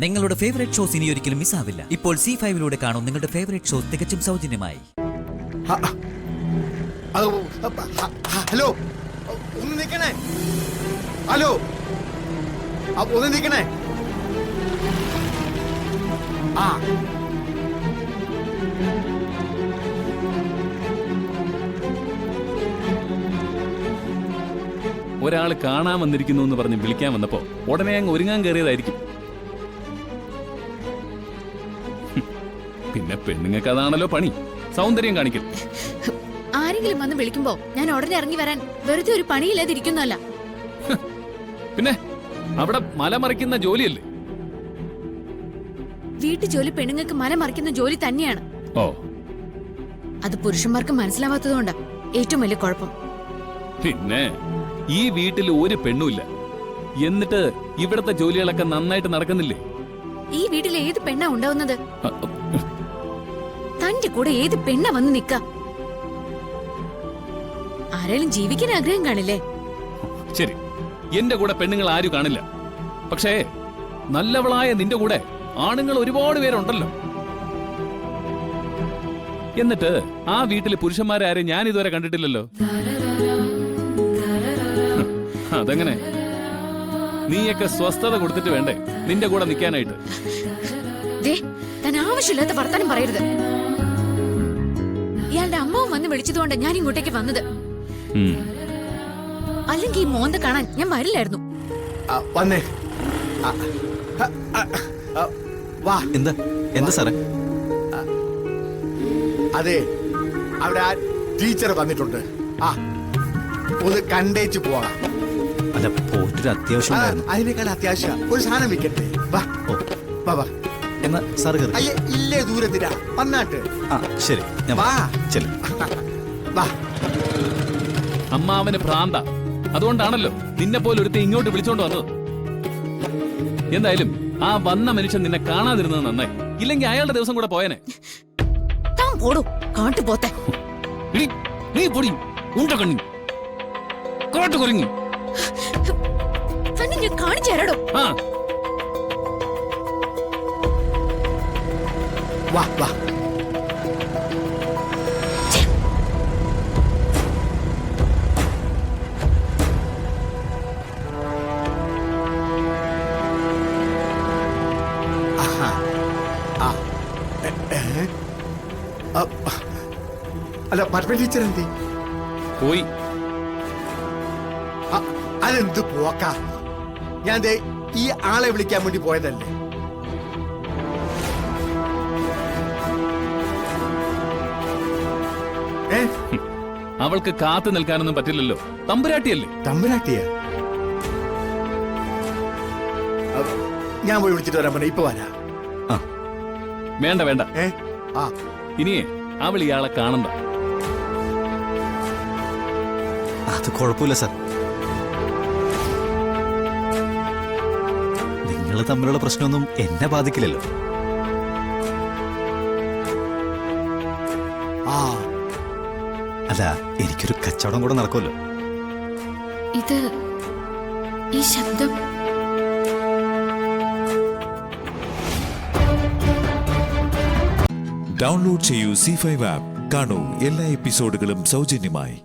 നിങ്ങളുടെ favourite shows ഇനി ഒരിക്കലും മിസ്സാവില്ല. ഇപ്പോൾ C5 കാണും നിങ്ങളുടെ ഫേവറേറ്റ് ഷോസ് തികച്ചും സൗജന്യമായി. ഹലോ, ഒന്ന് നിൽക്കണേ. ഹലോ, ഒന്ന് നിൽക്കണേ. ആ ഒരാള് കാണാൻ വന്നിരിക്കുന്നു എന്ന് പറഞ്ഞ് വിളിക്കാൻ വന്നപ്പോ ഉടനെ അങ്ങ് ഒരുങ്ങാൻ കയറിയതായിരിക്കും. പിന്നെ പെണ്ണുങ്ങൾക്ക് അതാണല്ലോ പണി, സൗന്ദര്യം കാണിക്കൽ. ആരെങ്കിലും വന്ന് വിളിക്കുമ്പോ ഞാൻ ഉടനെ ഇറങ്ങി വരാൻ വെറുതെ ഒരു പണിയില്ലാതിരിക്കുന്നല്ല. പിന്നെ അവിടെ മല മറിക്കുന്ന ജോലിയല്ലേ? വീട്ടു ജോലി പെണ്ണുങ്ങൾക്ക് മല മറിക്കുന്ന ജോലി തന്നെയാണ്. ഓ, അത് പുരുഷന്മാർക്ക് മനസ്സിലാവാത്തതുകൊണ്ടാ ഏറ്റവും വലിയ കുഴപ്പം. പിന്നെ ഈ വീട്ടിൽ ഒരു പെണ്ണുമില്ല, എന്നിട്ട് ഇവിടത്തെ ജോലികളൊക്കെ നന്നായിട്ട് നടക്കുന്നില്ലേ? ഈ വീട്ടിൽ ഏത് പെണ്ണാ ഉണ്ടാവുന്നത്? തന്റെ കൂടെ ഏത് പെണ്ണ വന്ന് നിക്ക? ആരെങ്കിലും ജീവിക്കാൻ ആഗ്രഹം കാണില്ലേ? ശരി, എന്റെ കൂടെ പെണ്ണുങ്ങൾ ആരും കാണില്ല. പക്ഷേ നല്ലവളായ നിന്റെ കൂടെ ആണുങ്ങൾ ഒരുപാട് പേരുണ്ടല്ലോ. എന്നിട്ട് ആ വീട്ടിലെ പുരുഷന്മാരാരും ഞാൻ ഇതുവരെ കണ്ടിട്ടില്ലല്ലോ. അതെങ്ങനെ? നീയൊക്കെ സ്വസ്ഥത കൊടുത്തിട്ട് വേണ്ടേ നിന്റെ കൂടെ നിൽക്കാനായിട്ട്? ആവശ്യമില്ലാത്ത വർത്തമാനം പറയരുത്. ഇയാളുടെ അമ്മവും വന്ന് വിളിച്ചതുകൊണ്ട് ഞാൻ ഇങ്ങോട്ടേക്ക് വന്നത്. അല്ലെങ്കിൽ ഈ മോന്ത കാണാൻ ഞാൻ വരില്ലായിരുന്നു. വന്നേ. വാ. എന്താ സാറേ? അതെ, അവിടെ ആ ടീച്ചർ വന്നിട്ടുണ്ട്. ആ, ഒന്ന് കണ്ടേച്ച് പോവാ. അല്ല, പോയിട്ടൊരു അത്യാവശ്യം. അതിനേക്കാൾ അത്യാവശ്യം ഒരു സാധനം വിൽക്കട്ടെ. വാ വാ വാ. എന്നാ സാറ് കയറി. അയ്യേ, ഇല്ലേ, ദൂരത്തിലാ. വന്നാട്ട്. ആ ശരി, വാ. വാ. അമ്മാവന് ഭ്രാന്ത, അതുകൊണ്ടാണല്ലോ നിന്നെ പോലെ ഒരുത്തെ ഇങ്ങോട്ട് വിളിച്ചോണ്ട് വന്നത്. എന്തായാലും ആ വന്ന മനുഷ്യൻ നിന്നെ കാണാതിരുന്നത് നന്നായി, ഇല്ലെങ്കിൽ അയാളുടെ ദിവസം കൂടെ പോയനെ. കാട്ടുപോത്തെ നീ പൊടി ഉണ്ട കണ്ണി കാട്ടു കുരുങ്ങി കാണിച്ചു തരടോ. വാ വാ. അല്ല, പത്മ ടീച്ചർ എന്തി പോയി? അതെന്ത് പോക്കാ? ഞാൻ ഈ ആളെ വിളിക്കാൻ വേണ്ടി പോയതല്ലേ. അവൾക്ക് കാത്തു നിൽക്കാനൊന്നും പറ്റില്ലല്ലോ, തമ്പുരാട്ടിയല്ലേ. തമ്പുരാട്ടിയ? ഞാൻ പോയി വിളിച്ചിട്ട് വരാൻ പറഞ്ഞ. ഇപ്പൊ വരാ. വേണ്ട വേണ്ട, ഇനിയേ അവൾ ഇയാളെ കാണണ്ട. അത് കുഴപ്പമില്ല സാർ, നിങ്ങൾ തമ്മിലുള്ള പ്രശ്നമൊന്നും എന്നെ ബാധിക്കില്ലല്ലോ. അല്ല, എനിക്കൊരു കച്ചവടം കൂടെ നടക്കുമല്ലോ. ഇത് ഈ ശബ്ദം ഡൗൺലോഡ് ചെയ്യൂ C5 ആപ്പ്. കാണൂ എല്ലാ എപ്പിസോഡുകളും സൗജന്യമായി.